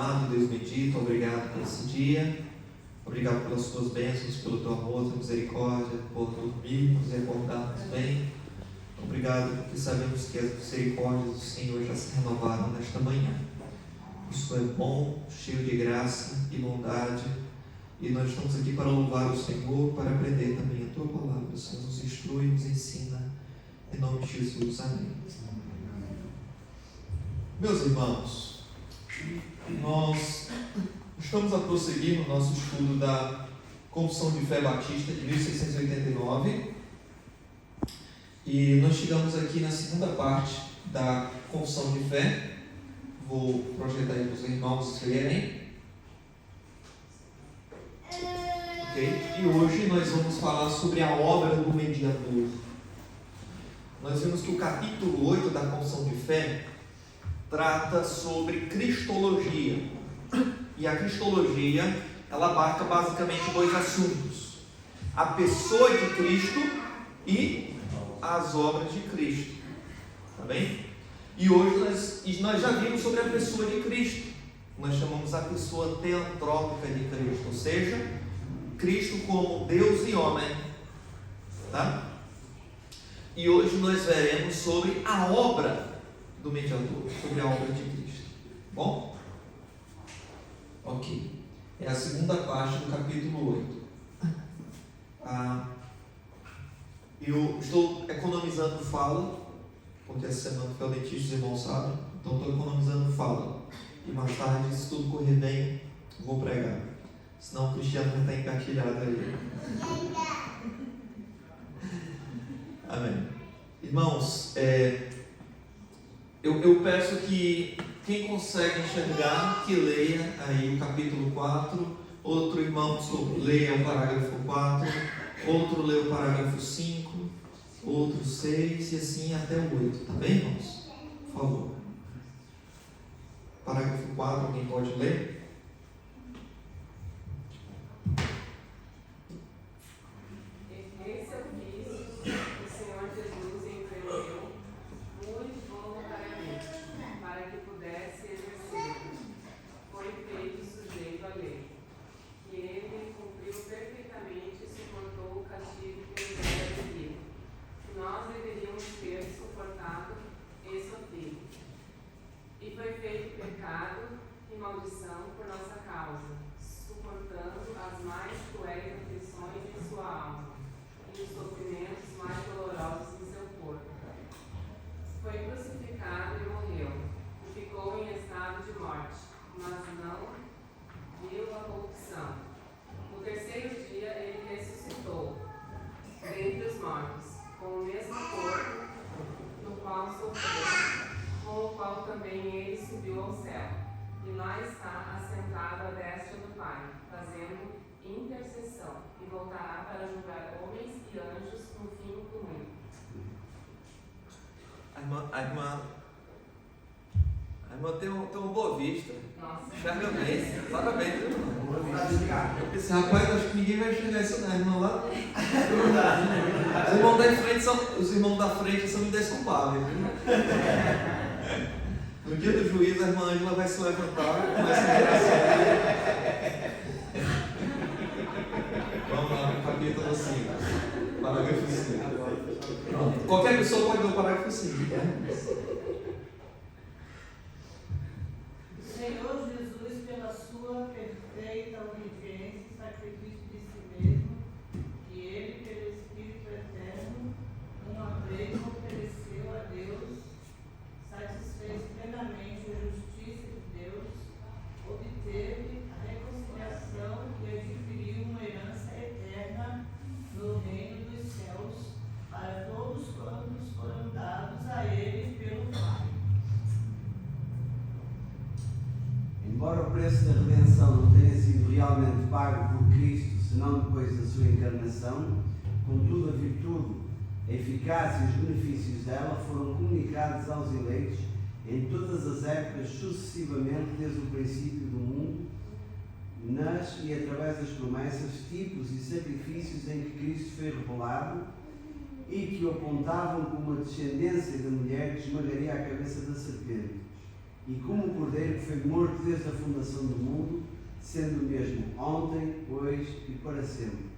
amado, Deus bendito, obrigado por esse dia, obrigado pelas tuas bênçãos, pelo teu amor, tua misericórdia, por dormirmos e acordarmos bem. Obrigado porque sabemos que as misericórdias do Senhor já se renovaram nesta manhã. O Senhor é bom, cheio de graça e bondade, e nós estamos aqui para louvar o Senhor, para aprender também a tua palavra. O Senhor nos instrui, nos ensina, em nome de Jesus, amém. Meus irmãos, nós estamos a prosseguir no nosso estudo da Confissão de Fé Batista de 1689 e nós chegamos aqui na segunda parte da Confissão de Fé. Vou projetar aí para os irmãos lerem. Okay? E hoje nós vamos falar sobre a obra do mediador. Nós vimos que o capítulo 8 da Confissão de Fé trata sobre cristologia. E a cristologia, ela abarca basicamente dois assuntos: a pessoa de Cristo e as obras de Cristo. Tá bem? E hoje nós já vimos sobre a pessoa de Cristo. Nós chamamos a pessoa teantrópica de Cristo, ou seja, Cristo como Deus e homem. Tá? E hoje nós veremos sobre a obra do mediador, sobre a obra de Cristo. Bom? Ok. É a segunda parte do capítulo 8. Eu estou economizando fala, porque essa semana foi ao dentista, os irmãos sabem. Então estou economizando fala. E mais tarde, se tudo correr bem, vou pregar. Senão o Cristiano já está encaixilhado aí. Amém. Irmãos, eu peço que quem consegue enxergar, que leia aí o capítulo 4, outro irmão leia o parágrafo 4, outro lê o parágrafo 5, outro 6 e assim até o 8, tá bem, irmãos? Por favor. Parágrafo 4, alguém pode ler? A irmã tem uma boa vista. Nossa. Enxerga bem. Parabéns, irmão. Eu pensei, rapaz, acho que ninguém vai enxergar isso na irmã lá. Os irmãos da frente são indesculpáveis. No dia do juízo, a irmã Ângela vai se levantar e começa a interceder. Vamos lá no capítulo 5. Parágrafo 5. Qualquer pessoa pode ler o parágrafo 5. Senhor Jesus, pela sua perfeita obediência e sacrifício de si mesmo, que ele, pelo Espírito Eterno, uma vez ofereceu a Deus, satisfez plenamente a justiça de Deus, obteve a reconciliação e adquiriu uma herança eterna no reino dos céus, para todos quantos foram dados a ele pelo Pai. Embora o preço da redenção não tenha sido realmente pago por Cristo, senão depois da sua encarnação, contudo a virtude, a eficácia e os benefícios dela foram comunicados aos eleitos em todas as épocas sucessivamente desde o princípio do mundo, nas e através das promessas, tipos e sacrifícios em que Cristo foi revelado e que o apontavam como a descendência da mulher que esmagaria a cabeça da serpente. e como o Cordeiro que foi morto desde a fundação do mundo, sendo o mesmo ontem, hoje e para sempre.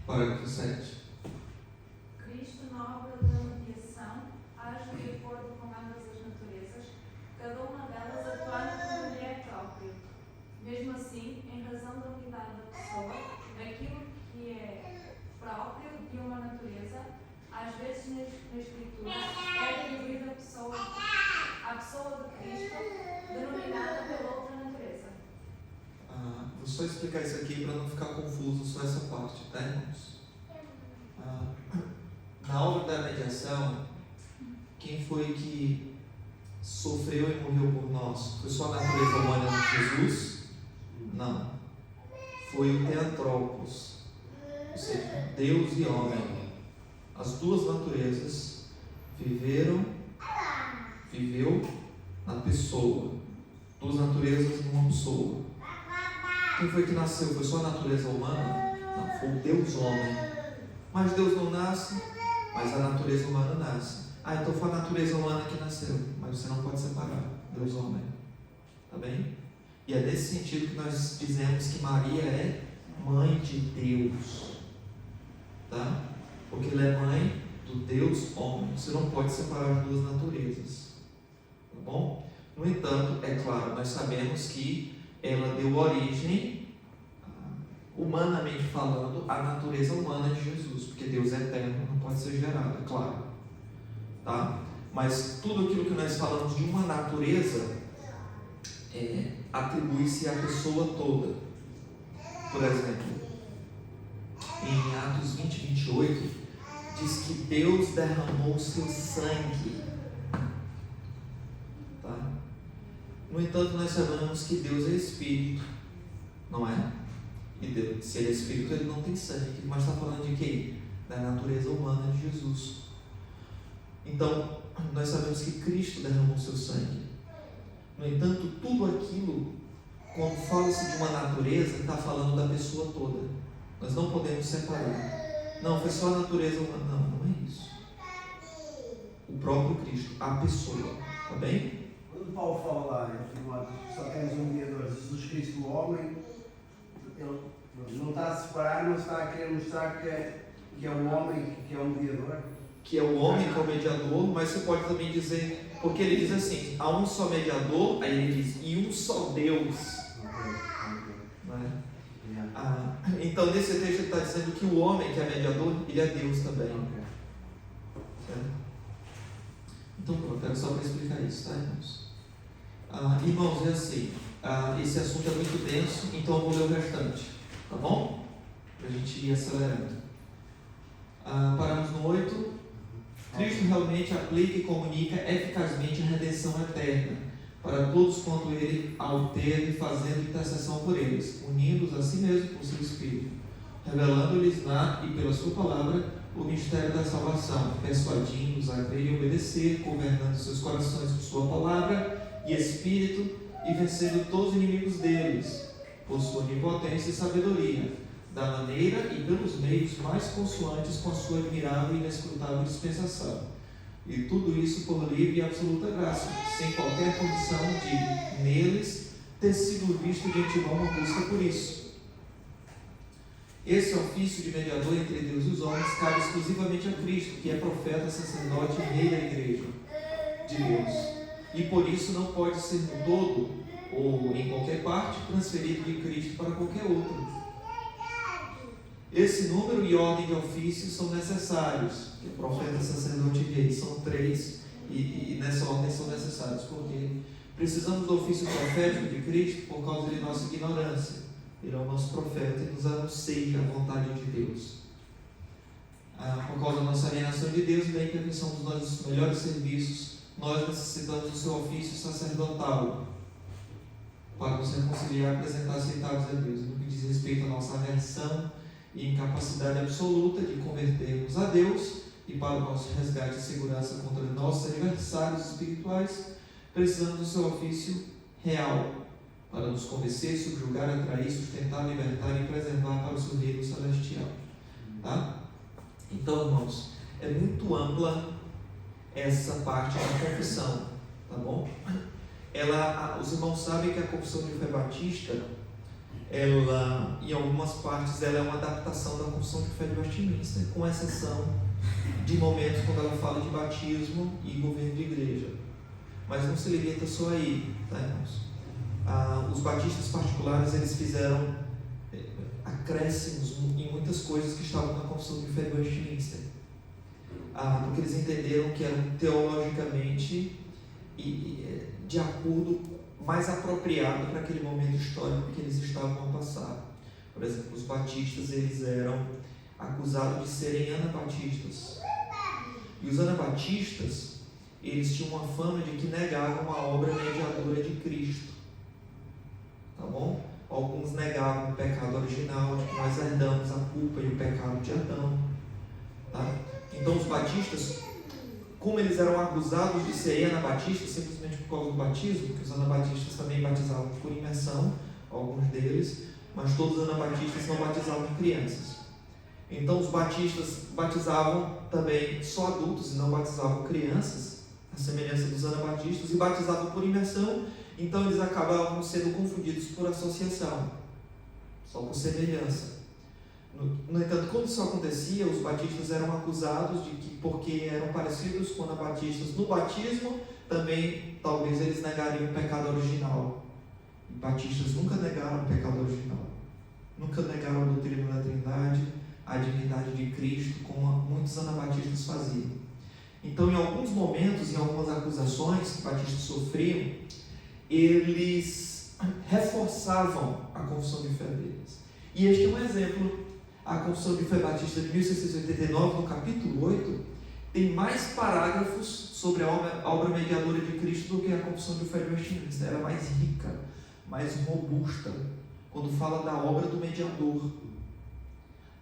Parágrafo 7. Cristo, na obra da mediação, age de acordo com ambas as naturezas, cada uma delas atuando como lhe é próprio. Mesmo assim, em razão da unidade da pessoa, aquilo que é próprio de uma natureza, às vezes na Escritura, é atribuído à pessoa de Cristo, denominada pela outra natureza. Vou só explicar isso aqui para não ficar confuso só essa parte, tá, irmãos? Na obra da mediação, quem foi que sofreu e morreu por nós? Foi só a natureza humana de Jesus? Não. Foi o Theantropos, ou seja, Deus e homem. As duas naturezas viveu na pessoa. Duas naturezas numa pessoa. Quem foi que nasceu? Foi só a natureza humana? Não, foi o Deus homem. Mas Deus não nasce, mas a natureza humana nasce. Então foi a natureza humana que nasceu, mas você não pode separar Deus homem. Tá bem? E é nesse sentido que nós dizemos que Maria é mãe de Deus. Tá? Porque ela é mãe do Deus homem. Você não pode separar as duas naturezas. Tá bom? No entanto, é claro, nós sabemos que ela deu origem, humanamente falando, à natureza humana de Jesus, porque Deus é eterno, não pode ser gerado, é claro. Tá? Mas tudo aquilo que nós falamos de uma natureza atribui-se à pessoa toda. Por exemplo, em Atos 20, 28, diz que Deus derramou o seu sangue. Tá? No entanto, nós sabemos que Deus é Espírito, não é? E Deus, se Ele é Espírito, Ele não tem sangue. Mas está falando de quem? Da natureza humana de Jesus. Então, nós sabemos que Cristo derramou o seu sangue. No entanto, tudo aquilo, quando fala-se de uma natureza, está falando da pessoa toda. Nós não podemos separar. Não, foi só a natureza humana. Não, não é isso. O próprio Cristo, a pessoa. Está bem? Quando Paulo fala lá em Timóteo, só temos um mediador, Jesus Cristo, o homem, ele não está a separar, não está a querer mostrar que é o homem que é o mediador. Que é o homem que é o mediador, mas você pode também dizer, porque ele diz assim, há um só mediador, aí ele diz, e um só Deus. Não é? Então nesse texto ele está dizendo que o homem que é mediador, ele é Deus também. Certo? Então pronto, era só para explicar isso, tá, irmãos? Irmãos, é assim, esse assunto é muito denso, então eu vou ler o restante, tá bom? Para a gente ir acelerando. Paramos no 8. Cristo realmente aplica e comunica eficazmente a redenção eterna para todos quanto Ele altera e fazendo intercessão por eles, unindo-os a si mesmo por seu Espírito, revelando-lhes na e pela sua palavra o mistério da salvação, persuadindo-os a crer e obedecer, governando seus corações por sua palavra e Espírito e vencendo todos os inimigos deles, por sua onipotência e sabedoria, da maneira e pelos meios mais consoantes com a sua admirável e inescrutável dispensação. E tudo isso por livre e absoluta graça, sem qualquer condição de, neles, ter sido visto de antemão uma busca por isso. Esse ofício de mediador entre Deus e os homens cabe exclusivamente a Cristo, que é profeta, sacerdote e rei da igreja de Deus. E por isso não pode ser no todo, ou em qualquer parte, transferido de Cristo para qualquer outro. Esse número e ordem de ofícios são necessários, que é profeta, sacerdote e rei, são 3, e nessa ordem são necessários, porque precisamos do ofício profético de Cristo por causa de nossa ignorância. Ele é o nosso profeta e nos anuncia a vontade de Deus. Por causa da nossa alienação de Deus e da imperfeição dos nossos melhores serviços, nós necessitamos do seu ofício sacerdotal para nos reconciliar e apresentar aceitáveis a Deus. No que diz respeito à nossa aversão e incapacidade absoluta de convertermos a Deus e para o nosso resgate e segurança contra nossos adversários espirituais, precisamos do seu ofício real para nos convencer, subjugar, atrair, sustentar, libertar e preservar para o seu reino celestial. Tá? Então, irmãos, é muito ampla essa parte da confissão, tá bom? Os irmãos sabem que a confissão de fé batista, ela, em algumas partes, ela é uma adaptação da confissão de fé de Westminster, com exceção de momentos quando ela fala de batismo e governo de igreja. Mas não se limita só aí, tá, irmãos? Os batistas particulares, eles fizeram acréscimos em muitas coisas que estavam na confissão de fé de Westminster, porque eles entenderam que eram teologicamente de acordo mais apropriado para aquele momento histórico que eles estavam a passar. Por exemplo, os batistas, eles eram acusados de serem anabatistas, e os anabatistas, eles tinham uma fama de que negavam a obra mediadora de Cristo, tá bom? Alguns negavam o pecado original, de que nós herdamos a culpa e o pecado de Adão, tá? Então os batistas, como eles eram acusados de serem anabatistas simplesmente por causa do batismo, porque os anabatistas também batizavam por imersão, alguns deles, mas todos os anabatistas não batizavam crianças. Então os batistas batizavam também só adultos e não batizavam crianças, a semelhança dos anabatistas, e batizavam por imersão. Então eles acabavam sendo confundidos por associação, só por semelhança. No entanto, quando isso acontecia, os batistas eram acusados de que, porque eram parecidos com anabatistas no batismo, também talvez eles negariam o pecado original. E batistas nunca negaram o pecado original, nunca negaram a doutrina da Trindade, a divindade de Cristo, como muitos anabatistas faziam. Então, em alguns momentos, em algumas acusações que batistas sofriam, eles reforçavam a confissão de fé deles. E este é um exemplo. A Confissão de Fé Batista de 1689, no capítulo 8, tem mais parágrafos sobre a obra mediadora de Cristo do que a Confissão de Fé de Westminster. Ela é mais rica, mais robusta, quando fala da obra do mediador,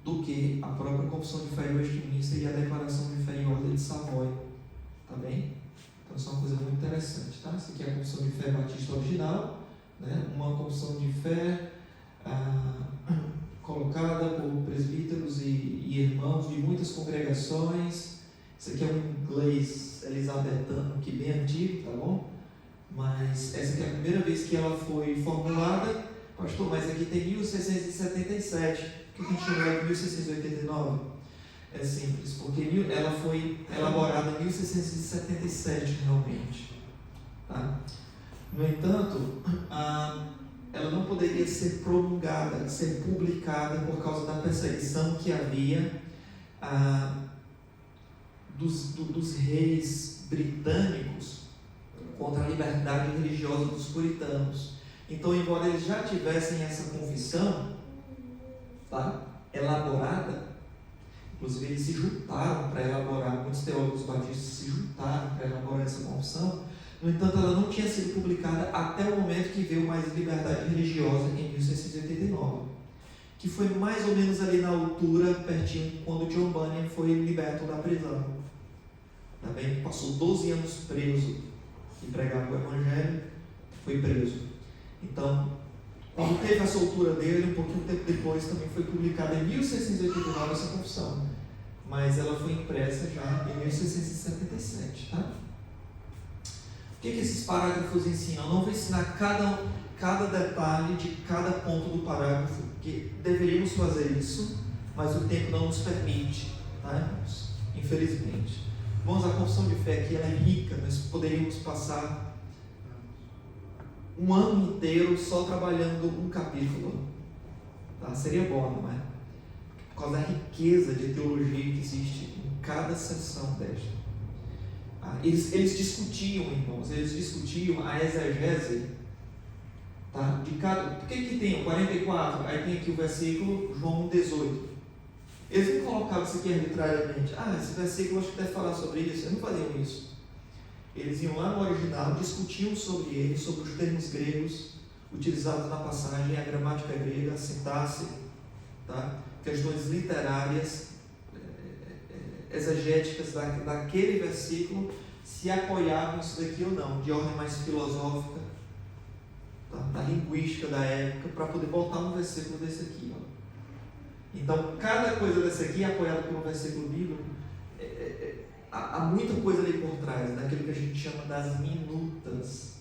do que a própria Confissão de Fé de Westminster e a Declaração de Fé e Ordem de Savoy. Tá bem? Então isso é uma coisa muito interessante, tá? Essa aqui é a Confissão de Fé Batista original, né? Uma Confissão de Fé colocada por presbíteros e irmãos de muitas congregações. Isso aqui é um inglês elizabetano, que bem antigo, tá bom? Mas essa aqui é a primeira vez que ela foi formulada. Pastor, mas aqui tem 1677. Por que a gente chama ela de 1689? É simples, porque ela foi elaborada em 1677, realmente. Tá? No entanto, ela não poderia ser promulgada, ser publicada por causa da perseguição que havia dos reis britânicos contra a liberdade religiosa dos puritanos. Então, embora eles já tivessem essa confissão, tá, elaborada, inclusive eles se juntaram para elaborar, muitos teólogos batistas se juntaram para elaborar essa confissão. No entanto, ela não tinha sido publicada até o momento que veio mais liberdade religiosa, em 1689, que foi mais ou menos ali na altura, pertinho, quando John Bunyan foi liberto da prisão. Também passou 12 anos preso e pregava o Evangelho, foi preso. Então, quando teve a soltura dele, um pouquinho tempo depois, também foi publicada em 1689 essa confissão, mas ela foi impressa já em 1677, tá? O que esses parágrafos ensinam? Eu não vou ensinar cada detalhe de cada ponto do parágrafo, porque deveríamos fazer isso, mas o tempo não nos permite, tá, irmãos? Infelizmente. Irmãos, a confissão de fé aqui ela é rica, nós poderíamos passar um ano inteiro só trabalhando um capítulo, tá? Seria bom, não é? Por causa da riqueza de teologia que existe em cada seção desta. Eles discutiam, irmãos, a exegese, tá? De cada. Por que tem o 44? Aí tem aqui o versículo João 18. Eles não colocavam isso aqui arbitrariamente. Esse versículo acho que deve falar sobre isso. Eles não faziam isso. Eles iam lá no original, discutiam sobre ele, sobre os termos gregos utilizados na passagem, a gramática grega, a sintaxe, tá? Questões literárias, exegéticas daquele versículo, se apoiavam isso daqui ou não, de ordem mais filosófica, tá? Da linguística da época, para poder botar um versículo desse aqui, ó. Então, cada coisa dessa aqui é apoiada por um versículo bíblico. Há muita coisa ali por trás, daquilo que a gente chama das minutas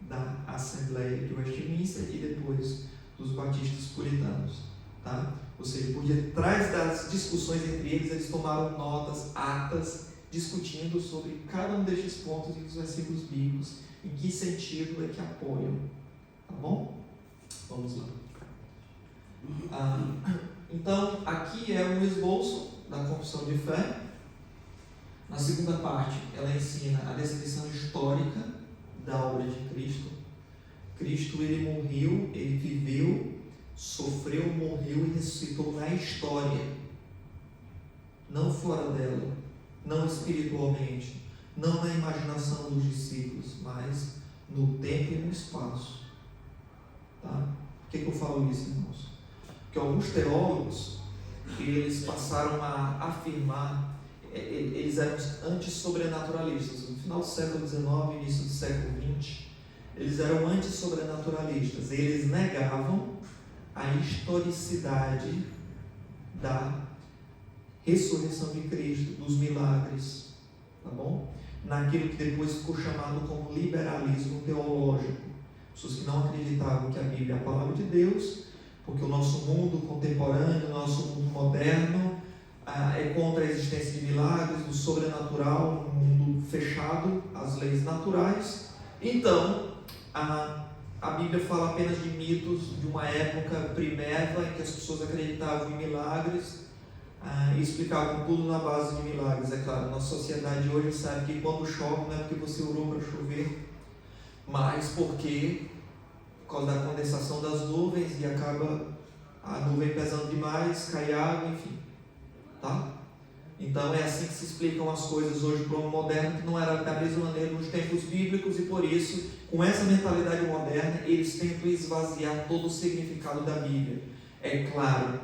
da Assembleia de Westminster e depois dos batistas puritanos. Tá? Ou seja, por detrás das discussões entre eles tomaram notas, atas, discutindo sobre cada um destes pontos e os versículos bíblicos, em que sentido é que apoiam. Tá bom? Vamos lá. Então, aqui é um esboço da confissão de fé. Na segunda parte, ela ensina a descrição histórica da obra de Cristo. Cristo, ele morreu, ele viveu, sofreu, morreu e ressuscitou na história, não fora dela, não espiritualmente, não na imaginação dos discípulos, mas no tempo e no espaço. Tá? Por que eu falo isso, irmãos? Porque alguns teólogos, eles passaram a afirmar, eles eram anti-sobrenaturalistas. No final do século XIX, início do século XX, eles eram anti-sobrenaturalistas. Eles negavam a historicidade da ressurreição de Cristo, dos milagres, tá bom? Naquilo que depois ficou chamado como liberalismo teológico. Pessoas que não acreditavam que a Bíblia é a palavra de Deus, porque o nosso mundo contemporâneo, o nosso mundo moderno, é contra a existência de milagres, do sobrenatural, um mundo fechado às leis naturais. Então, a Bíblia fala apenas de mitos de uma época primeva em que as pessoas acreditavam em milagres e explicavam tudo na base de milagres. É claro, nossa sociedade hoje sabe que quando chove não é porque você orou para chover, mas porque, por causa da condensação das nuvens, e acaba a nuvem pesando demais, cai água, enfim. Tá? Então é assim que se explicam as coisas hoje para o homem moderno, que não era da mesma maneira nos tempos bíblicos, e por isso, com essa mentalidade moderna, eles tentam esvaziar todo o significado da Bíblia. É claro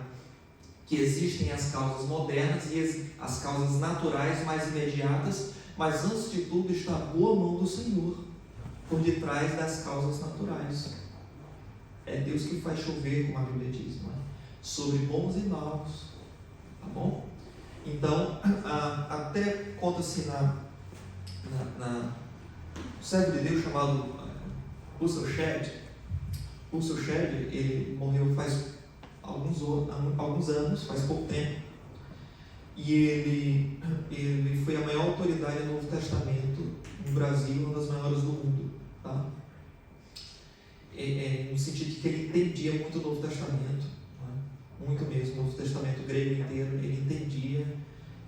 que existem as causas modernas e as causas naturais mais imediatas, mas antes de tudo está a boa mão do Senhor por detrás das causas naturais. É Deus que faz chover, como a Bíblia diz, não é? Sobre bons e maus. Tá bom? Então, até conta-se na servo de Deus chamado Russell Shedd. Russell Shedd, ele morreu faz alguns anos, faz pouco tempo, e ele foi a maior autoridade do Novo Testamento no Brasil, uma das maiores do mundo, tá? No sentido de que ele entendia muito o Novo Testamento, muito mesmo, o Novo Testamento grego inteiro, ele entendia,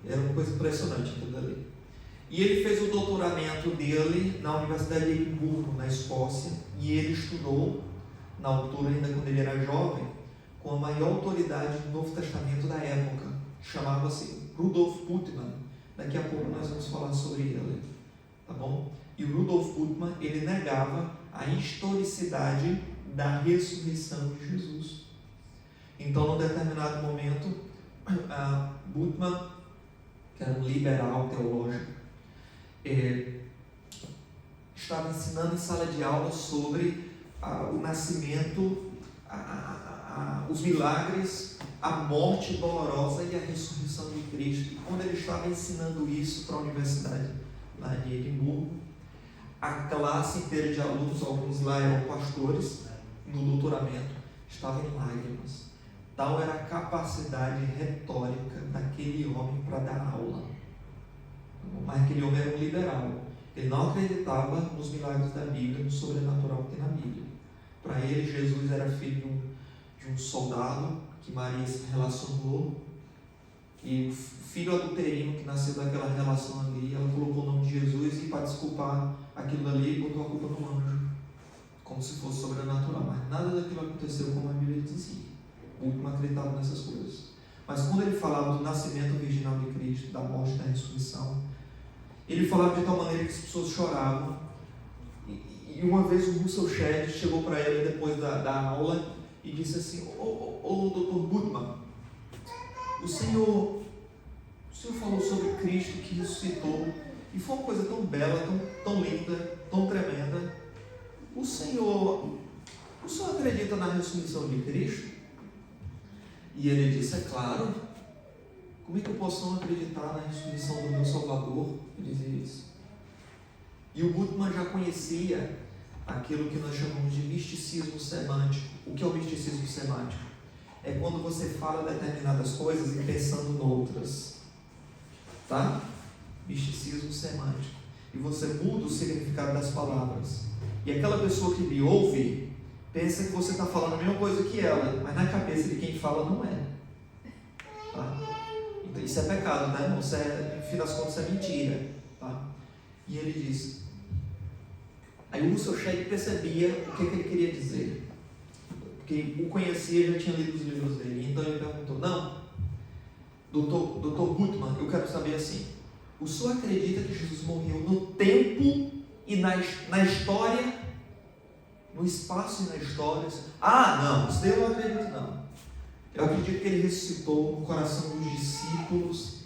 era uma coisa impressionante aquilo ali. E ele fez o doutoramento dele na Universidade de Edimburgo, na Escócia, e ele estudou, na altura ainda quando ele era jovem, com a maior autoridade do Novo Testamento da época, chamava-se Rudolf Bultmann. Daqui a pouco nós vamos falar sobre ele, tá bom? E o Rudolf Bultmann, ele negava a historicidade da ressurreição de Jesus. Então, num determinado momento, Bultmann, que era um liberal teológico, estava ensinando em sala de aula sobre o nascimento, os milagres, a morte dolorosa e a ressurreição de Cristo. E quando ele estava ensinando isso para a universidade lá de Edimburgo, a classe inteira de alunos, alguns lá eram pastores, no doutoramento, estavam em lágrimas. Tal era a capacidade retórica daquele homem para dar aula. Mas aquele homem era um liberal. Ele não acreditava nos milagres da Bíblia, no sobrenatural que tem na Bíblia. Para ele, Jesus era filho de um soldado que Maria se relacionou, e o filho adulterino que nasceu daquela relação ali, ela colocou o nome de Jesus, e para desculpar aquilo ali, botou a culpa no anjo, como se fosse sobrenatural. Mas nada daquilo aconteceu como a Bíblia dizia. Bultmann acreditava nessas coisas. Mas quando ele falava do nascimento virginal de Cristo, da morte e da ressurreição, ele falava de tal maneira que as pessoas choravam. E uma vez o Russell Shedd chegou para ele depois da aula e disse assim: ô Dr. Bultmann, o senhor falou sobre Cristo que ressuscitou, e foi uma coisa tão bela, tão linda, tão tremenda. O senhor acredita na ressurreição de Cristo? E ele disse: é claro, como é que eu posso não acreditar na ressurreição do meu Salvador? Ele dizia isso. E o Bultmann já conhecia aquilo que nós chamamos de misticismo semântico. O que é o misticismo semântico? É quando você fala determinadas coisas e pensando noutras. Tá? Misticismo semântico. E você muda o significado das palavras. E aquela pessoa que lhe ouve pensa que você está falando a mesma coisa que ela, mas na cabeça de quem fala não é. Tá? Então, isso é pecado, né, irmão? Isso é, no fim das contas, é mentira. Tá? E ele diz. Aí o Russell Shedd percebia o que ele queria dizer. Porque o conhecia, já tinha lido os livros dele. Então ele perguntou: não, Dr. Bultmann, eu quero saber assim, o senhor acredita que Jesus morreu no tempo e na história, no espaço e na história? Ah, não, isso daí eu não acredito não. Eu acredito que ele ressuscitou no coração dos discípulos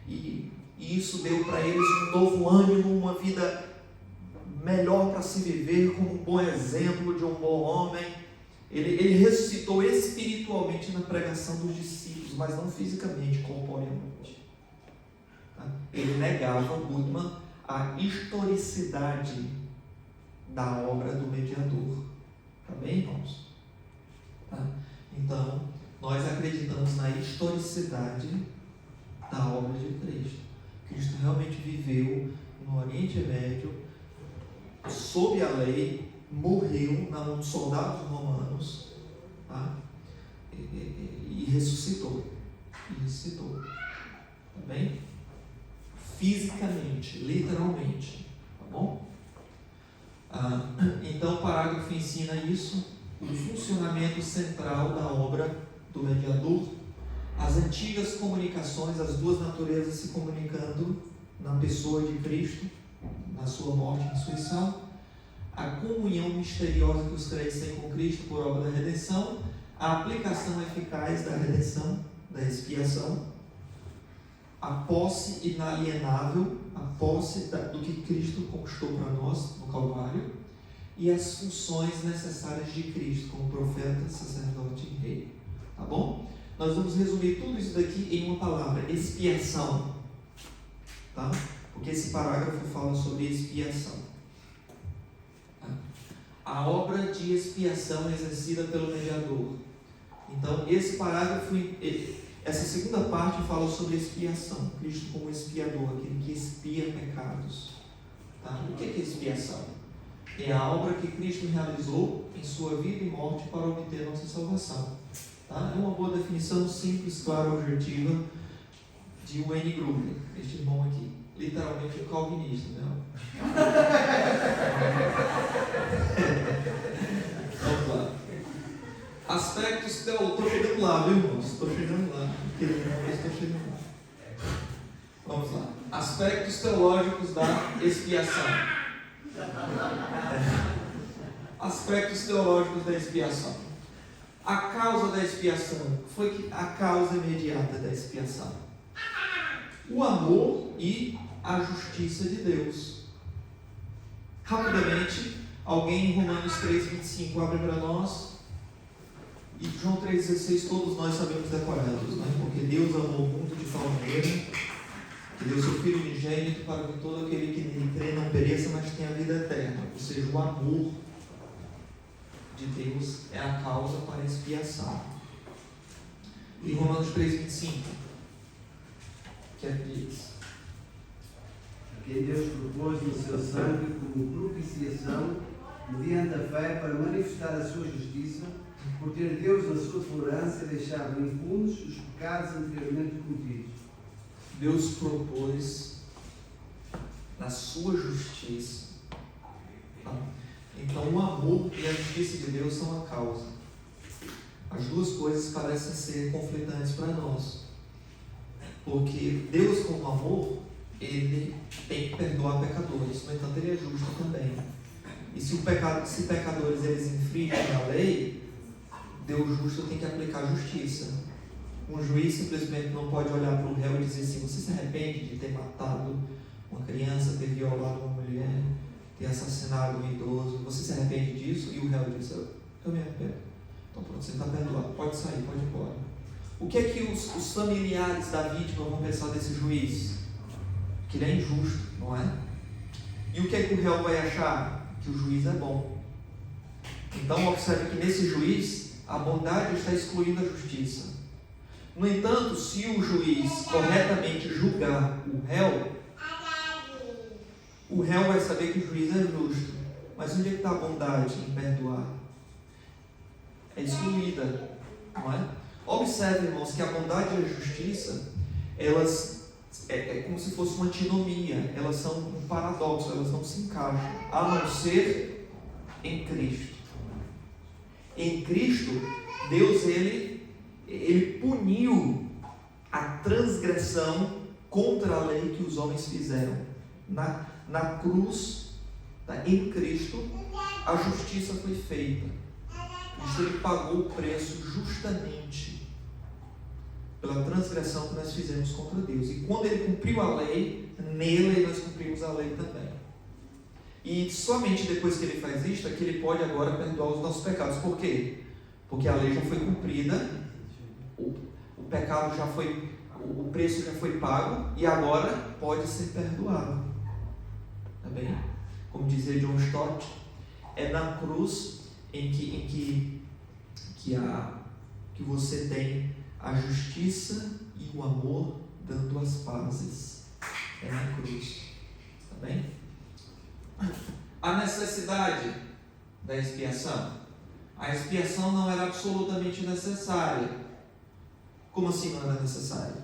e isso deu para eles um novo ânimo, uma vida melhor para se viver, como um bom exemplo de um bom homem. Ele ressuscitou espiritualmente na pregação dos discípulos, mas não fisicamente, corporeamente. Tá? Ele negava, Bultmann, a historicidade da obra do mediador. Tá bem, irmãos? Tá? Então, nós acreditamos na historicidade da obra de Cristo. Cristo realmente viveu no Oriente Médio, sob a lei, morreu na mão dos soldados romanos, tá? E ressuscitou. Tá bem? Fisicamente, literalmente. Tá bom? Então o parágrafo ensina isso, o funcionamento central da obra do mediador, as antigas comunicações, as duas naturezas se comunicando na pessoa de Cristo, na sua morte e ressurreição, a comunhão misteriosa que os crentes têm com Cristo por obra da redenção, a aplicação eficaz da redenção, da expiação, a posse inalienável, a posse do que Cristo conquistou para nós no Calvário, e as funções necessárias de Cristo como profeta, sacerdote e rei. Tá bom? Nós vamos resumir tudo isso daqui em uma palavra: expiação. Tá? Porque esse parágrafo fala sobre expiação. A obra de expiação exercida pelo mediador. Então, esse parágrafo, essa segunda parte fala sobre expiação. Cristo como expiador, aquele que expia pecados. Tá? O que é expiação? É a obra que Cristo realizou em sua vida e morte para obter nossa salvação. Tá? É uma boa definição simples, clara, objetiva de Wayne Grudem, este irmão aqui. Literalmente um calvinista, né? Vamos lá. Aspectos teológicos. Estou chegando lá, viu, irmãos? Estou chegando lá. Estou chegando lá. Vamos lá. Aspectos teológicos da expiação. Aspectos teológicos da expiação. A causa da expiação foi a causa imediata da expiação. O amor e a justiça de Deus. Rapidamente, alguém em Romanos 3,25 abre para nós. E João 3,16 todos nós sabemos decorados, né? Porque Deus amou o mundo de tal maneira que deu seu Filho unigênito para que todo aquele que nele crê não pereça, mas tenha a vida eterna. Ou seja, o amor de Deus é a causa para a expiação. Em Romanos 3,25, que é que diz? Quem Deus propôs no seu sangue como propiciação, mediante a fé, para manifestar a sua justiça, por ter Deus, na sua tolerância, deixado impunes os pecados anteriormente cometidos. Deus propôs na sua justiça. Tá? Então, o amor e a justiça de Deus são a causa. As duas coisas parecem ser conflitantes para nós. Porque Deus, como amor, Ele tem que perdoar pecadores. No entanto, Ele é justo também. E se pecadores eles infringem a lei, Deus justo tem que aplicar justiça. Um juiz simplesmente não pode olhar para o réu e dizer assim: você se arrepende de ter matado uma criança, ter violado uma mulher, ter assassinado um idoso? Você se arrepende disso? E o réu diz: eu me arrependo. Então pronto, você está perdoado, pode sair, pode ir embora. O que é que os familiares da vítima vão pensar desse juiz? Que ele é injusto, não é? E o que é que o réu vai achar? Que o juiz é bom. Então observe que nesse juiz a bondade está excluindo a justiça. No entanto, se o juiz corretamente julgar o réu vai saber que o juiz é justo. Mas onde é que está a bondade em perdoar? É excluída, não é? Observe, irmãos, que a bondade e a justiça, elas é como se fosse uma antinomia, elas são um paradoxo, elas não se encaixam, a não ser em Cristo. Em Cristo, Deus ele puniu a transgressão contra a lei que os homens fizeram. Na cruz, em Cristo, a justiça foi feita. Cristo ele pagou o preço justamente pela transgressão que nós fizemos contra Deus. E quando ele cumpriu a lei, nele nós cumprimos a lei também. E somente depois que ele faz isto é que ele pode agora perdoar os nossos pecados. Por quê? Porque a lei já foi cumprida, o pecado já foi, o preço já foi pago e agora pode ser perdoado. Tá bem? Como dizia John Stott, é na cruz em que você tem a justiça e o amor dando as pazes. É na cruz. Tá bem? A necessidade da expiação. A expiação não era absolutamente necessária. Como assim não era necessária?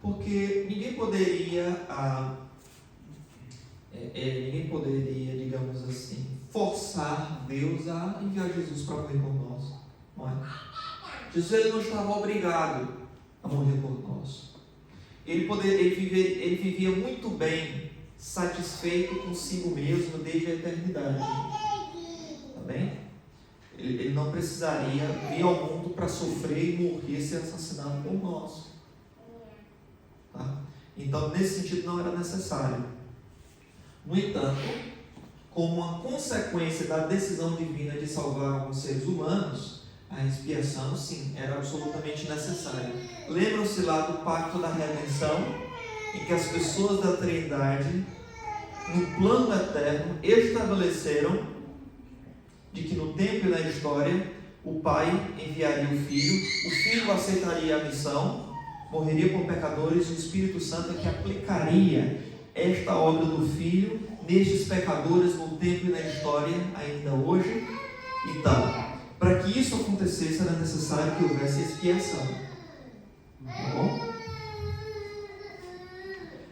Porque ninguém poderia, digamos assim, forçar Deus a enviar Jesus para morrer por nós. Não é? Jesus ele não estava obrigado a morrer por nós. Ele vivia muito bem, satisfeito consigo mesmo desde a eternidade. Tá bem? Ele não precisaria vir ao mundo para sofrer e morrer, ser assassinado por nós. Tá? Então, nesse sentido, não era necessário. No entanto, como uma consequência da decisão divina de salvar alguns seres humanos, a expiação, sim, era absolutamente necessária. Lembram-se lá do pacto da redenção, em que as pessoas da Trindade, no plano eterno, estabeleceram de que no tempo e na história, o Pai enviaria o Filho aceitaria a missão, morreria por pecadores, e o Espírito Santo é que aplicaria esta obra do Filho nestes pecadores no tempo e na história, ainda hoje. Então, para que isso acontecesse, era necessário que houvesse expiação. Tá bom?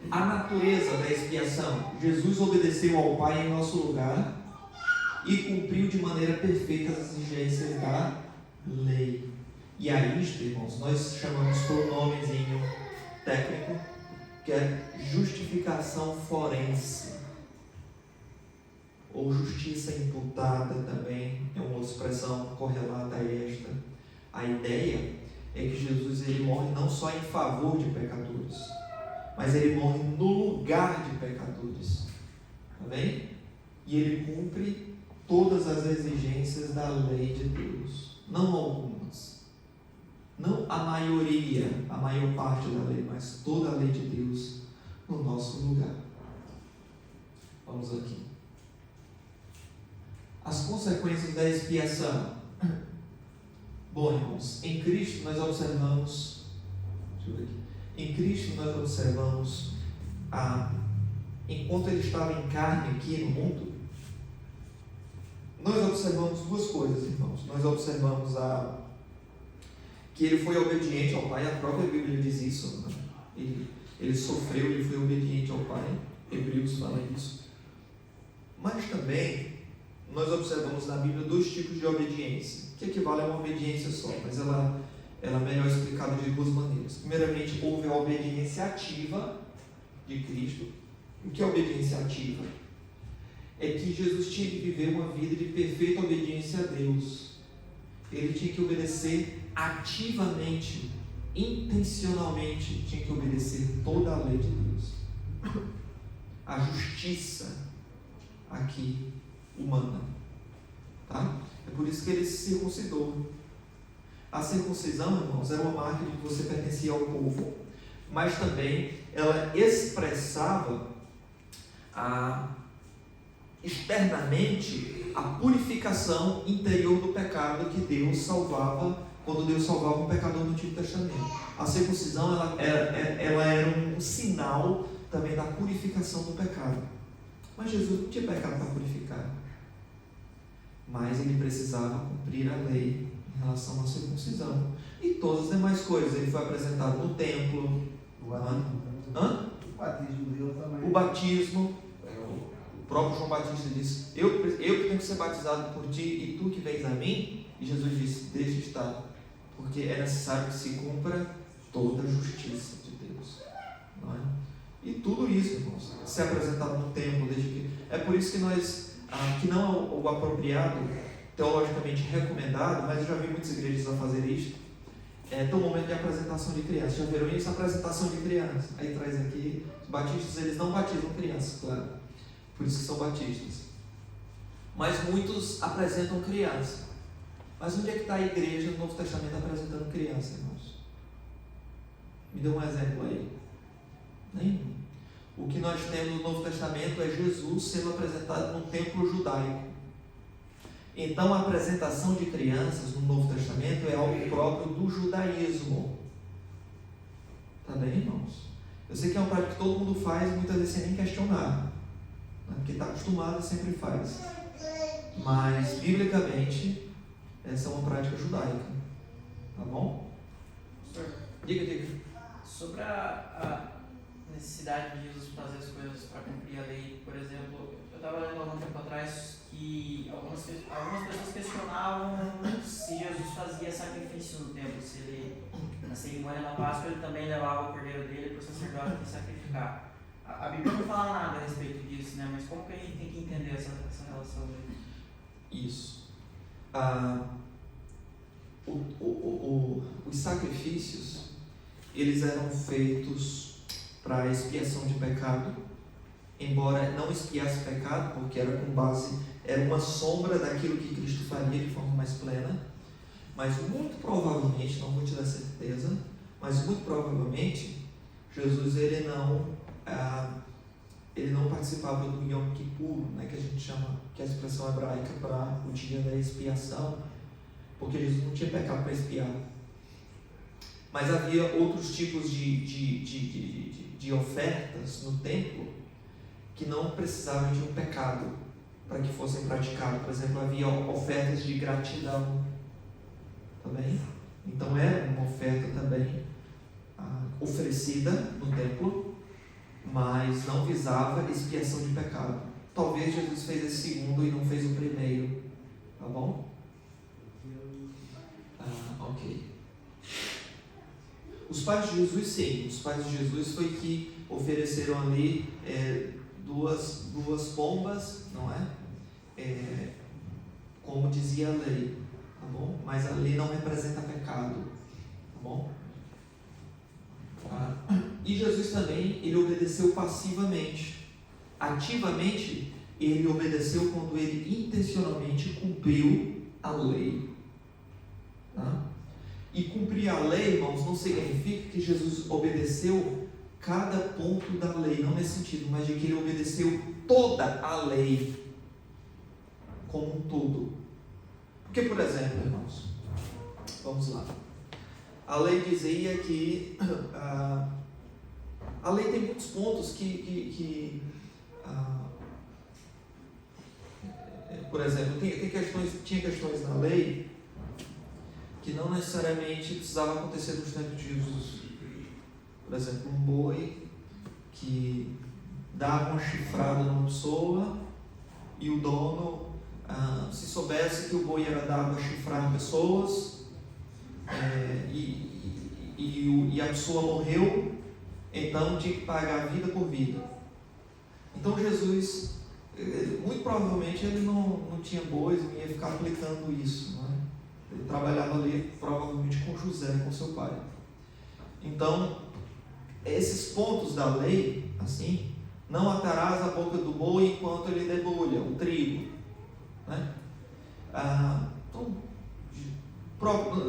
A natureza da expiação. Jesus obedeceu ao Pai em nosso lugar e cumpriu de maneira perfeita as exigências da lei. E a isto, irmãos, nós chamamos por um nomezinho técnico, que é justificação forense, ou justiça imputada também, é uma expressão correlata a esta. A ideia é que Jesus ele morre não só em favor de pecadores, mas ele morre no lugar de pecadores. Tá bem? E ele cumpre todas as exigências da lei de Deus. Não algumas. Não a maioria, a maior parte da lei, mas toda a lei de Deus no nosso lugar. Vamos aqui. As consequências da expiação. Bom, irmãos, em Cristo nós observamos, em Cristo nós observamos, enquanto ele estava em carne aqui no mundo, nós observamos duas coisas, irmãos. Nós observamos que ele foi obediente ao Pai, a própria Bíblia diz isso, né? Ele sofreu, ele foi obediente ao Pai, Hebreus fala isso. Mas também nós observamos na Bíblia dois tipos de obediência, que equivale a uma obediência só, mas ela é melhor explicada de duas maneiras. Primeiramente, houve a obediência ativa de Cristo. O que é obediência ativa? É que Jesus tinha que viver uma vida de perfeita obediência a Deus. Ele tinha que obedecer ativamente, intencionalmente, tinha que obedecer toda a lei de Deus. A justiça aqui humana, tá? É por isso que ele se circuncidou. A circuncisão, irmãos, era uma marca de que você pertencia ao povo, mas também ela expressava externamente a purificação interior do pecado que Deus salvava quando Deus salvava um pecador no Antigo Testamento. A circuncisão ela era um sinal também da purificação do pecado. Mas Jesus não tinha pecado para purificar, mas ele precisava cumprir a lei em relação à circuncisão e todas as demais coisas. Ele foi apresentado no templo. O batismo dele também. O batismo, o próprio João Batista disse: eu que tenho que ser batizado por ti e tu que vens a mim. E Jesus disse: deixa estar, porque é necessário que se cumpra toda a justiça de Deus, não é? E tudo isso, irmãos, ser apresentado no templo, desde que é por isso que nós, que não é o apropriado, teologicamente recomendado, mas eu já vi muitas igrejas a fazer isto, tem um momento de apresentação de crianças. Já viram isso? Apresentação de crianças. Aí traz aqui, os batistas, eles não batizam crianças, claro, por isso que são batistas, mas muitos apresentam criança. Mas onde é que está a igreja no Novo Testamento apresentando criança, irmãos? Me dê um exemplo aí. Nenhum. O que nós temos no Novo Testamento é Jesus sendo apresentado no templo judaico. Então a apresentação de crianças no Novo Testamento é algo próprio do judaísmo. Tá bem, irmãos? Eu sei que é uma prática que todo mundo faz, muitas vezes sem nem questionar, né? Porque está acostumado e sempre faz. Mas, biblicamente, essa é uma prática judaica. Tá bom? Senhor, Diga. sobre a necessidade de Jesus fazer as coisas para cumprir a lei, por exemplo, eu estava lendo algum tempo atrás que algumas pessoas questionavam se Jesus fazia sacrifício no templo, se ele, na cerimônia da Páscoa, ele também levava o cordeiro dele para o sacerdote sacrificar. A Bíblia não fala nada a respeito disso, né? Mas como que a gente tem que entender essa relação aí? Isso. Os sacrifícios, eles eram feitos para a expiação de pecado, embora não expiasse pecado, porque era com base, era uma sombra daquilo que Cristo faria de forma mais plena, mas muito provavelmente, não vou te dar certeza, mas muito provavelmente, Jesus ele não participava do Yom Kippur, né, que a gente chama, que é a expressão hebraica para o dia da expiação, porque Jesus não tinha pecado para expiar. Mas havia outros tipos de ofertas no templo que não precisavam de um pecado para que fossem praticados. Por exemplo, havia ofertas de gratidão também. Então era uma oferta também oferecida no templo, mas não visava expiação de pecado. Talvez Jesus fez esse segundo e não fez o primeiro. Tá bom? Ok. Os pais de Jesus, sim. Os pais de Jesus foi que ofereceram ali duas pombas, não é? Como dizia a lei, tá bom? Mas a lei não representa pecado, tá bom? E Jesus também, ele obedeceu passivamente. Ativamente, ele obedeceu quando ele intencionalmente cumpriu a lei. Tá? E cumprir a lei, irmãos, não significa que Jesus obedeceu cada ponto da lei, não nesse sentido, mas de que ele obedeceu toda a lei como um todo. Porque, por exemplo, irmãos, vamos lá. A lei dizia que a lei tem muitos pontos que por exemplo, tinha questões na lei que não necessariamente precisava acontecer nos tempos de Jesus. Por exemplo, um boi que dava uma chifrada numa pessoa e o dono, se soubesse que o boi era dado a chifrar pessoas, e a pessoa morreu, então tinha que pagar vida por vida. Então Jesus, muito provavelmente ele não tinha bois, não ia ficar aplicando isso, não é? Ele trabalhava ali provavelmente com José, com seu pai. Então, esses pontos da lei, assim, não atarás a boca do boi enquanto ele debulha o trigo, né? Então,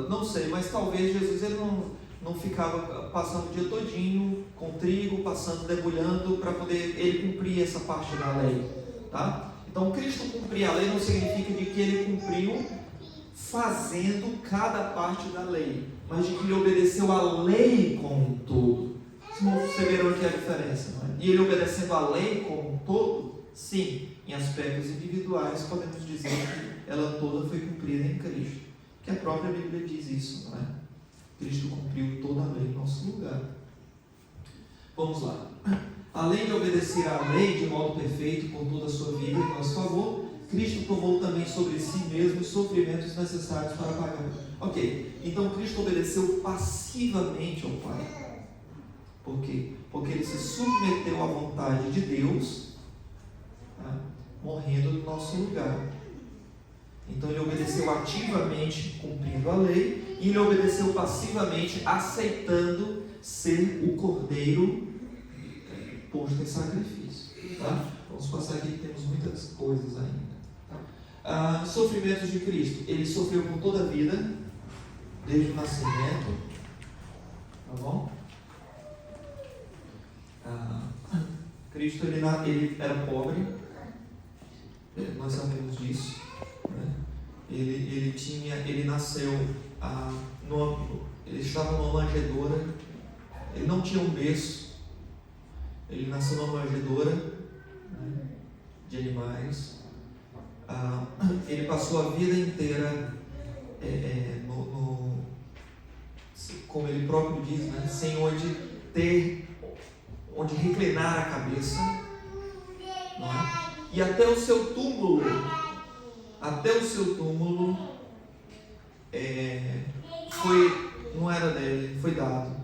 Não sei, mas talvez Jesus ele não ficava passando o dia todinho com trigo, passando, debulhando, para poder ele cumprir essa parte da lei, tá? Então, Cristo cumprir a lei não significa de que ele cumpriu fazendo cada parte da lei, mas de que ele obedeceu a lei como um todo. Vocês perceberam aqui a diferença, não é? E ele obedecendo a lei como um todo, sim, em aspectos individuais, podemos dizer que ela toda foi cumprida em Cristo, que a própria Bíblia diz isso, não é? Cristo cumpriu toda a lei em nosso lugar. Vamos lá. Além de obedecer à lei de modo perfeito por toda a sua vida em nosso favor, Cristo tomou também sobre si mesmo os sofrimentos necessários para pagar. Ok, então Cristo obedeceu passivamente ao Pai. Por quê? Porque ele se submeteu à vontade de Deus, tá? Morrendo no nosso lugar. Então ele obedeceu ativamente, cumprindo a lei, e ele obedeceu passivamente, aceitando ser o cordeiro posto em sacrifício. Tá? Vamos passar aqui que temos muitas coisas ainda. Sofrimentos de Cristo. Ele sofreu por toda a vida, desde o nascimento. Tá bom? Cristo ele era pobre, nós sabemos disso, né? Ele nasceu, ele estava numa manjedoura, ele não tinha um berço, ele nasceu numa manjedoura, né, de animais. Ele passou a vida inteira, como ele próprio diz, né, sem onde reclinar a cabeça, não é? E até o seu túmulo não era dele, foi dado,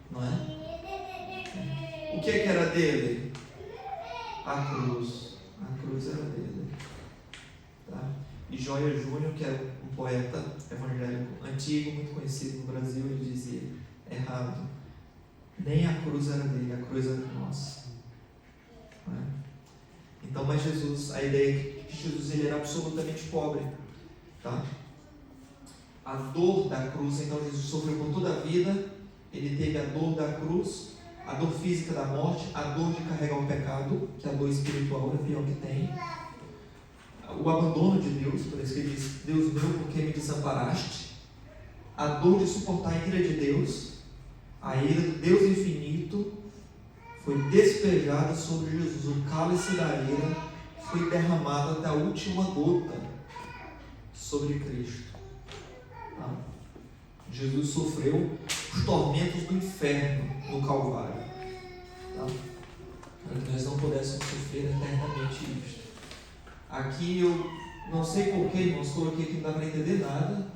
não é? O que era dele? A cruz era dele, tá? E Joia Júnior, que é um poeta evangélico antigo, muito conhecido no Brasil, ele dizia: errado, nem a cruz era dele, a cruz era nossa. Não é? Então, mas Jesus, a ideia é que Jesus ele era absolutamente pobre, tá? A dor da cruz, então Jesus sofreu por toda a vida, ele teve a dor da cruz, a dor física da morte, a dor de carregar o pecado, que é a dor espiritual é a pior que tem, o abandono de Deus, por isso que ele diz: Deus meu, por que me desamparaste? A dor de suportar a ira de Deus, a ira do Deus infinito foi despejada sobre Jesus. O cálice da ira foi derramado até a última gota sobre Cristo. Tá? Jesus sofreu os tormentos do inferno no Calvário, tá? Para que nós não pudéssemos sofrer eternamente isto. Aqui eu não sei porquê, irmãos, coloquei aqui, não dá para entender nada.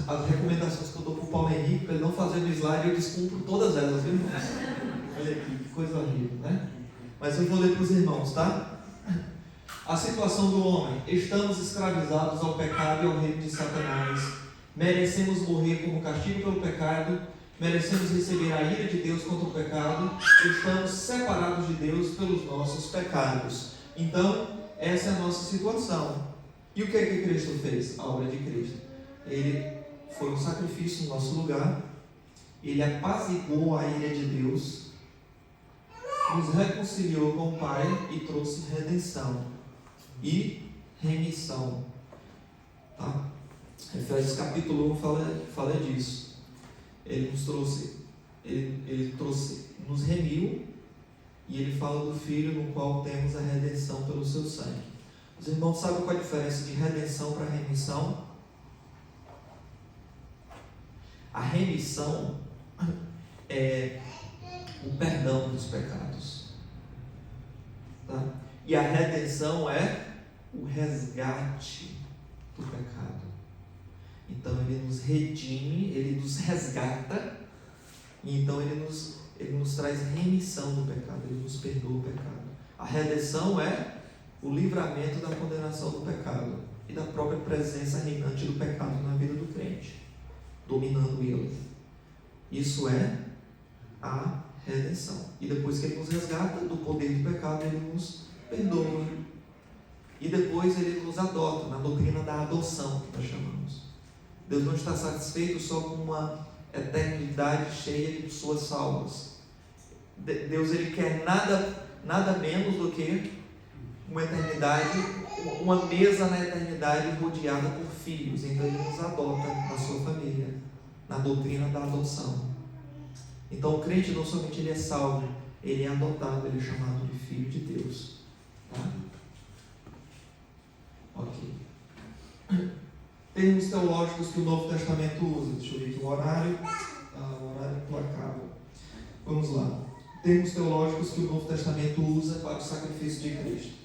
As recomendações que eu dou para o Paulo Henrique, para ele não fazer no slide, eu descumpro todas elas, viu, irmãos? Olha aqui, que coisa horrível, né? Mas eu vou ler para os irmãos, tá? A situação do homem: estamos escravizados ao pecado e ao reino de Satanás. Merecemos morrer como castigo pelo pecado, merecemos receber a ira de Deus contra o pecado, estamos separados de Deus pelos nossos pecados. Então, essa é a nossa situação. E o que é que Cristo fez? A obra de Cristo. Ele foi um sacrifício no nosso lugar, ele apaziguou a ira de Deus, nos reconciliou com o Pai e trouxe redenção e remissão. Tá? Efésios capítulo 1 fala disso. Ele nos remiu, e ele fala do Filho, no qual temos a redenção pelo seu sangue. Os irmãos sabem qual é a diferença de redenção para remissão? A remissão é o perdão dos pecados, tá? E a redenção é o resgate do pecado. Então ele nos redime, ele nos resgata, e então ele nos traz remissão do pecado, ele nos perdoa o pecado. A redenção é o livramento da condenação do pecado e da própria presença reinante do pecado na vida do crente, dominando ele. Isso é a redenção. E depois que ele nos resgata do poder do pecado, ele nos perdoa. E depois ele nos adota, na doutrina da adoção, que nós chamamos. Deus não está satisfeito só com uma eternidade cheia de pessoas salvas. Deus, ele quer nada menos do que uma eternidade, uma mesa na eternidade rodeada por filhos. Então ele nos adota na sua família, na doutrina da adoção. Então o crente não somente ele é salvo, ele é adotado, ele é chamado de filho de Deus. Tá? Ok. Termos teológicos que o Novo Testamento usa. Deixa eu ver aqui o horário. O horário que eu acabo. Vamos lá. Termos teológicos que o Novo Testamento usa para o sacrifício de Cristo.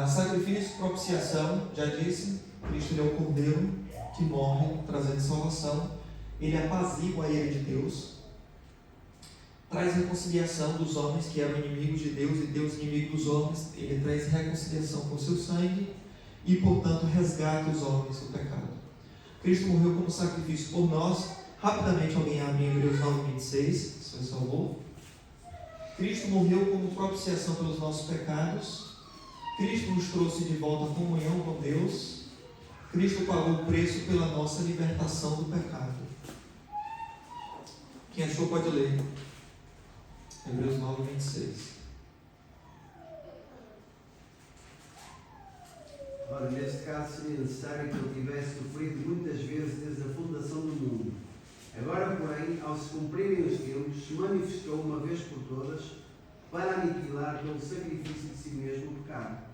Sacrifício, propiciação, já disse, Cristo ele é o Cordeiro que morre, trazendo salvação. Ele apazigua a ira de Deus. Traz reconciliação dos homens que eram inimigos de Deus, e Deus inimigo dos homens. Ele traz reconciliação com o seu sangue e, portanto, resgata os homens do pecado. Cristo morreu como sacrifício por nós. Rapidamente, alguém abre em Hebreus 9:26, se foi salvo. Cristo morreu como propiciação pelos nossos pecados. Cristo nos trouxe de volta a comunhão com Deus. Cristo pagou o preço pela nossa libertação do pecado. Quem achou pode ler. Hebreus 9:26. Ora, neste caso seria necessário que ele tivesse sofrido muitas vezes desde a fundação do mundo. Agora, porém, ao se cumprirem os tempos, se manifestou uma vez por todas para aniquilar pelo sacrifício de si mesmo o pecado.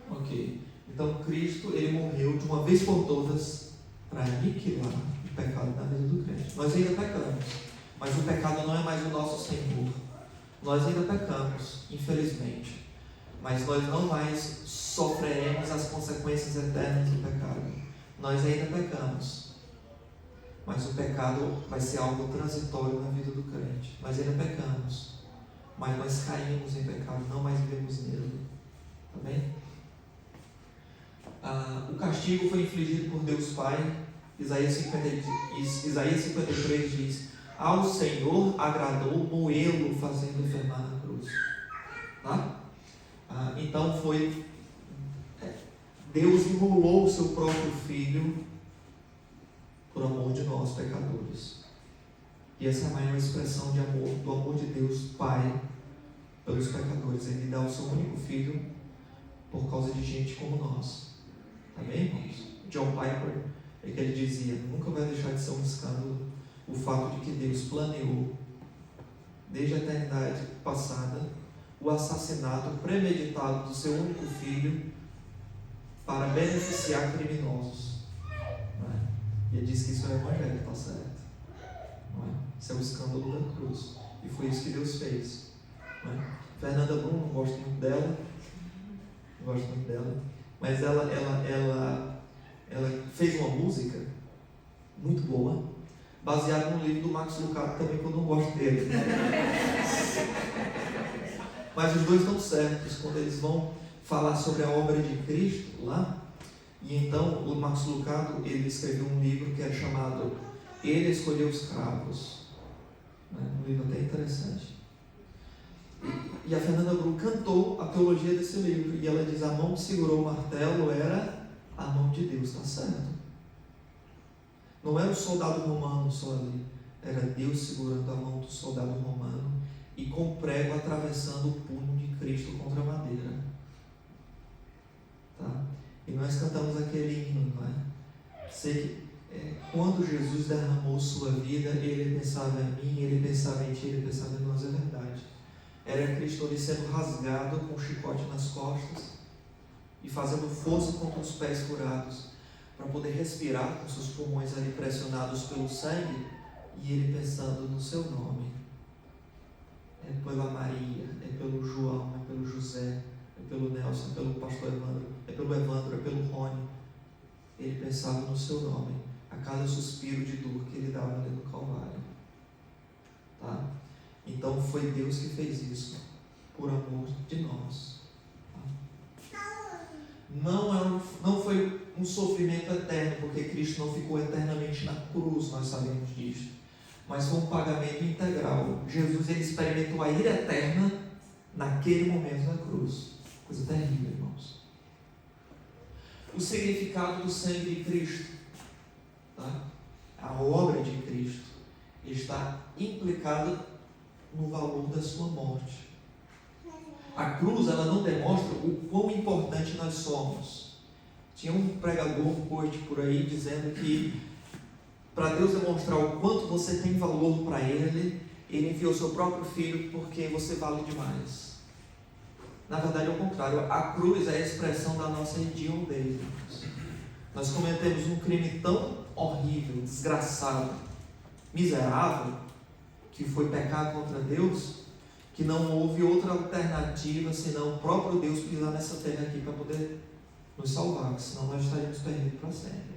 Ok. Então Cristo, ele morreu de uma vez por todas para aniquilar o pecado na vida do crente. Nós ainda pecamos, mas o pecado não é mais o nosso Senhor. Nós ainda pecamos, infelizmente, mas nós não mais sofreremos as consequências eternas do pecado. Nós ainda pecamos, mas o pecado vai ser algo transitório na vida do crente. Nós ainda pecamos, mas nós caímos em pecado, não mais vivemos nele. Tá bem? O castigo foi infligido por Deus Pai. Isaías 53 diz: ao Senhor agradou moê-lo, fazendo enfermar na cruz. Tá? Então Deus imolou o seu próprio Filho por amor de nós, pecadores. E essa é a maior expressão de amor, do amor de Deus Pai pelos pecadores. Ele dá o seu único Filho por causa de gente como nós. Tá bem, irmãos? John Piper, é que ele dizia: nunca vai deixar de ser um escândalo o fato de que Deus planeou, desde a eternidade passada, o assassinato premeditado do seu único Filho para beneficiar criminosos. Não é? E ele diz que isso é o Evangelho, está certo? Não é? Isso é o escândalo da cruz. E foi isso que Deus fez. Não é? Fernanda Brum, não gosto muito dela, mas ela fez uma música muito boa, baseada no livro do Max Lucado, também, que eu não gosto dele. Mas os dois estão certos quando eles vão falar sobre a obra de Cristo lá. E então o Max Lucado, ele escreveu um livro que é chamado Ele Escolheu os Cravos, um livro até interessante. E a Fernanda Brum cantou a teologia desse livro, e ela diz: a mão que segurou o martelo era a mão de Deus. Está certo? Não era o soldado romano só ali, era Deus segurando a mão do soldado romano e com o prego atravessando o punho de Cristo contra a madeira. Tá? E nós cantamos aquele hino, não é? Sei que quando Jesus derramou sua vida, ele pensava em mim, ele pensava em ti, ele pensava em nós. É verdade. Era Cristo ali sendo rasgado com um chicote nas costas e fazendo força contra os pés furados, para poder respirar com seus pulmões ali pressionados pelo sangue, e ele pensando no seu nome. É pela Maria, é pelo João, é pelo José, é pelo Nelson, é pelo pastor Evandro, é pelo Rony. Ele pensava no seu nome a cada suspiro de dor que ele dava ali no Calvário. Tá? Então foi Deus que fez isso por amor de nós. Tá? Não foi um sofrimento eterno, porque Cristo não ficou eternamente na cruz, nós sabemos disso, mas foi um pagamento integral. Jesus, ele experimentou a ira eterna naquele momento na cruz. Coisa terrível, irmãos. O significado do sangue de Cristo. Tá? A obra de Cristo está implicada no valor da sua morte. A cruz, ela não demonstra o quão importante nós somos. Tinha um pregador, um coach por aí, dizendo que para Deus demonstrar o quanto você tem valor para Ele, Ele enviou seu próprio Filho porque você vale demais. Na verdade é o contrário. A cruz é a expressão da nossa hediondez. Nós cometemos um crime tão horrível, desgraçado, miserável, que foi pecar contra Deus, que não houve outra alternativa senão o próprio Deus pisar nessa terra aqui para poder nos salvar, porque senão nós estaríamos perdidos para sempre.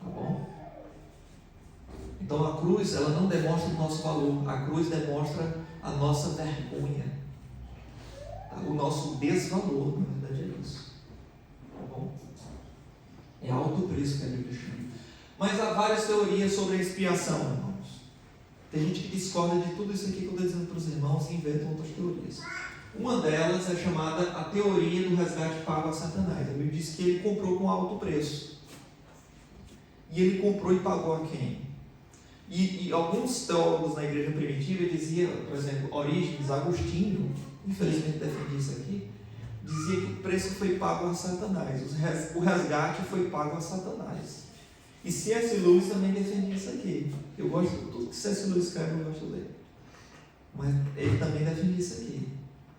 Tá bom? Então a cruz, ela não demonstra o nosso valor, a cruz demonstra a nossa vergonha, tá? O nosso desvalor, na verdade é isso. Tá bom? É alto preço que a Bíblia chama. Mas há várias teorias sobre a expiação, irmãos. Tem gente que discorda de tudo isso aqui que eu estou dizendo para os irmãos e inventam outras teorias. Uma delas é chamada a teoria do resgate pago a Satanás. A Bíblia diz que ele comprou com alto preço. E ele comprou e pagou a quem? E alguns teólogos na igreja primitiva diziam, por exemplo, Orígenes, Agostinho, infelizmente defendia isso aqui, dizia que o preço foi pago a Satanás, o resgate foi pago a Satanás. E C.S. Lewis também defendia isso aqui. Eu gosto de tudo que C.S. Lewis escreve, eu gosto de ler. Mas ele também defendia isso aqui.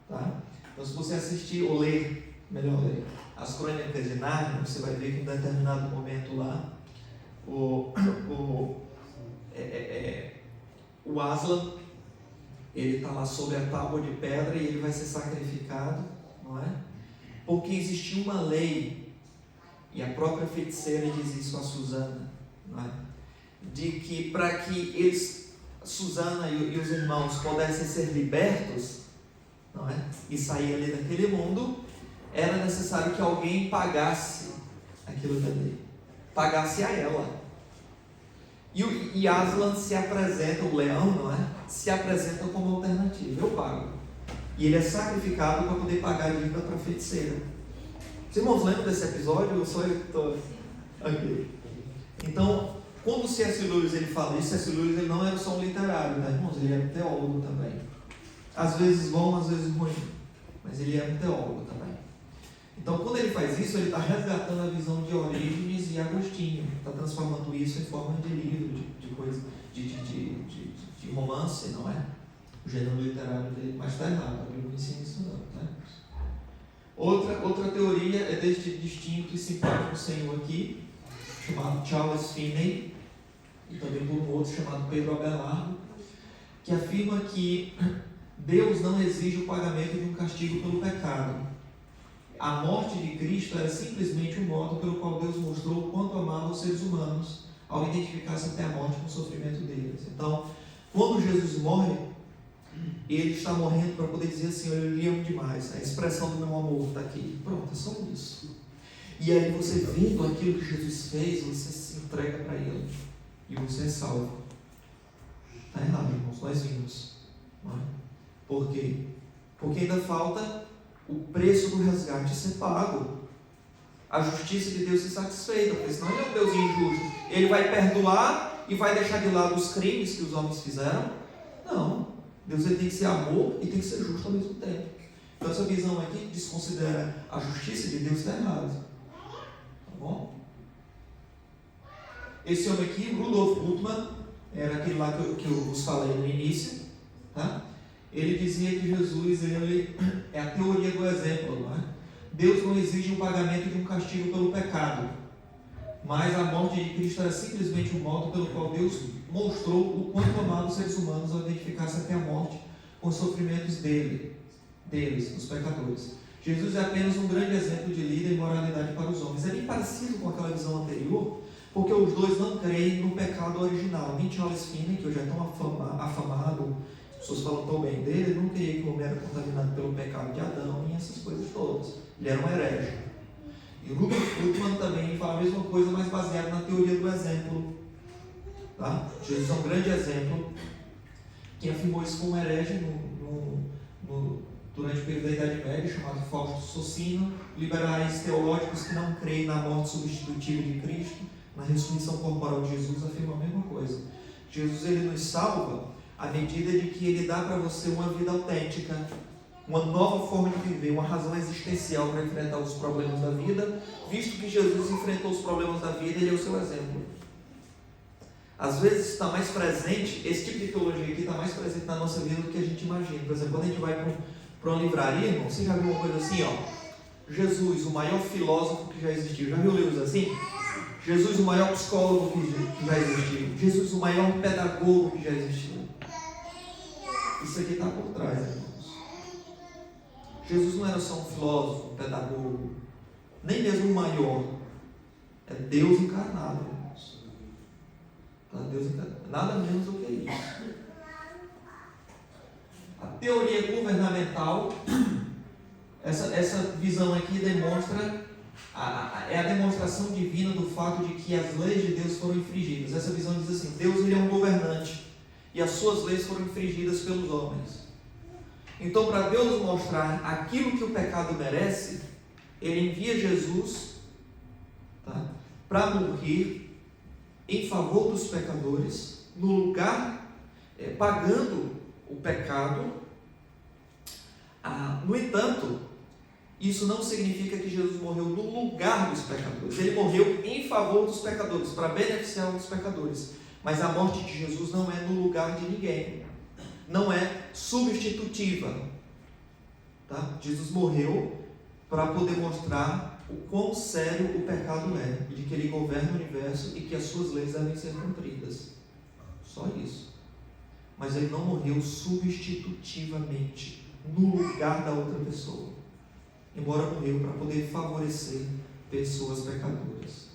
Tá? Então, se você assistir ou ler, melhor ler, as Crônicas de Nárnia, você vai ver que em um determinado momento lá, o Aslan, ele está lá sobre a tábua de pedra e ele vai ser sacrificado, não é? Porque existia uma lei, e a própria feiticeira diz isso a Susana, não é? De que para que eles, Susana e os irmãos pudessem ser libertos, não é? E sair ali daquele mundo, era necessário que alguém pagasse aquilo dali, pagasse a ela. E Aslan se apresenta, o leão, não é? Se apresenta como alternativa. Eu pago. E ele é sacrificado para poder pagar a dívida para a feiticeira. Os irmãos lembram desse episódio? Ou só eu que estou aqui? Então, quando o C.S. Lewis ele fala isso, C.S. Lewis ele não era só um literário, né, irmãos? Ele era um teólogo também. Às vezes bom, às vezes ruim. Mas ele era um teólogo também. Então, quando ele faz isso, ele está resgatando a visão de Orígenes e Agostinho, está transformando isso em forma de livro, de coisa, de romance, não é? O gênero literário dele, mas está errado, a Bíblia não ensina isso não, né? Outra teoria é deste distinto e simpático senhor aqui, chamado Charles Finney, e também por um outro chamado Pedro Abelardo, que afirma que Deus não exige o pagamento de um castigo pelo pecado. A morte de Cristo era simplesmente um modo pelo qual Deus mostrou o quanto amava os seres humanos ao identificar-se até a morte com o sofrimento deles. Então, quando Jesus morre, ele está morrendo para poder dizer assim, eu lhe amo demais. A expressão do meu amor está aqui. Pronto, é só isso. E aí você vendo aquilo que Jesus fez, você se entrega para ele. E você é salvo. Está errado, irmãos, nós vimos. Não é? Por quê? Porque ainda falta o preço do resgate ser pago, a justiça de Deus ser satisfeita, porque senão ele é um Deus injusto. Ele vai perdoar e vai deixar de lado os crimes que os homens fizeram? Não. Deus ele tem que ser amor e tem que ser justo ao mesmo tempo. Então essa visão aqui desconsidera a justiça de Deus, está errado. Tá bom? Esse homem aqui, Rudolf Bultmann, era aquele lá que eu vos falei no início, tá? Ele dizia que Jesus ele é a teoria do exemplo, não é? Deus não exige o pagamento de um castigo pelo pecado, mas a morte de Cristo era simplesmente um modo pelo qual Deus mostrou o quanto amava os seres humanos ao identificar-se até a morte com os sofrimentos deles, os pecadores. Jesus é apenas um grande exemplo de líder e moralidade para os homens. É bem parecido com aquela visão anterior, porque os dois não creem no pecado original. Nem Charles Finney, que hoje é tão afamado, as pessoas falam tão bem dele, ele não queria que o homem era contaminado pelo pecado de Adão e essas coisas todas. Ele era um herege. E o Rudolf Bultmann também fala a mesma coisa, mas baseado na teoria do exemplo. Tá? Jesus é um grande exemplo. Quem afirmou isso como herege durante o período da Idade Média, chamado Fausto Socino, liberais teológicos que não creem na morte substitutiva de Cristo, na ressurreição corporal de Jesus, afirma a mesma coisa. Jesus, ele nos salva à medida de que ele dá para você uma vida autêntica, uma nova forma de viver, uma razão existencial para enfrentar os problemas da vida, visto que Jesus enfrentou os problemas da vida, ele é o seu exemplo. Às vezes está mais presente, esse tipo de teologia aqui está mais presente na nossa vida do que a gente imagina. Por exemplo, quando a gente vai para uma livraria, irmão, você já viu uma coisa assim, ó? Jesus, o maior filósofo que já existiu. Já viu livros assim? Jesus, o maior psicólogo que já existiu. Jesus, o maior pedagogo que já existiu. Isso aqui está por trás, irmãos. Jesus não era só um filósofo, um pedagogo, nem mesmo o maior. É Deus encarnado, irmãos. Tá? Deus encarnado. Nada menos do que isso. A teoria governamental, essa visão aqui demonstra, é a demonstração divina do fato de que as leis de Deus foram infringidas. Essa visão diz assim: Deus, ele é um governante e as suas leis foram infringidas pelos homens. Então, para Deus mostrar aquilo que o pecado merece, ele envia Jesus, tá, para morrer em favor dos pecadores, no lugar, pagando o pecado. No entanto, isso não significa que Jesus morreu no lugar dos pecadores. Ele morreu em favor dos pecadores, para beneficiar os pecadores. Mas a morte de Jesus não é no lugar de ninguém, não é substitutiva, tá? Jesus morreu para poder mostrar o quão sério o pecado é, e de que ele governa o universo e que as suas leis devem ser cumpridas. Só isso. Mas ele não morreu substitutivamente, no lugar da outra pessoa, embora morreu para poder favorecer pessoas pecadoras.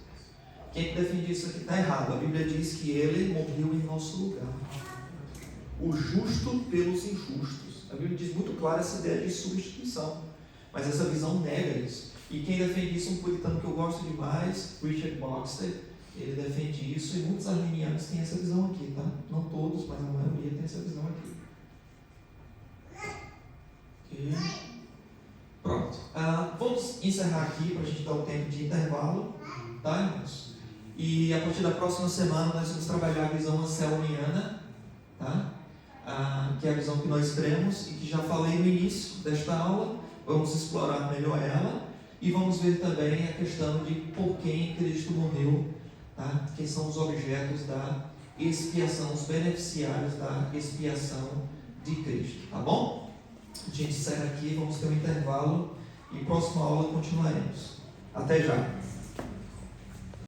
Quem defende isso aqui está errado. A Bíblia diz que ele morreu em nosso lugar, o justo pelos injustos. A Bíblia diz muito clara essa ideia de substituição, mas essa visão nega isso. E quem defende isso é um puritano que eu gosto demais, Richard Baxter. Ele defende isso, e muitos arminianos têm essa visão aqui, tá? Não todos, mas a maioria tem essa visão aqui. Okay. Pronto. Vamos encerrar aqui para a gente dar um tempo de intervalo, tá, irmãos? E a partir da próxima semana nós vamos trabalhar a visão anselmiana, tá? Que é a visão que nós cremos e que já falei no início desta aula. Vamos explorar melhor ela e vamos ver também a questão de por quem Cristo morreu, tá? Quem são os objetos da expiação, os beneficiários da expiação de Cristo, tá bom? A gente encerra aqui, vamos ter um intervalo e próxima aula continuaremos. Até já!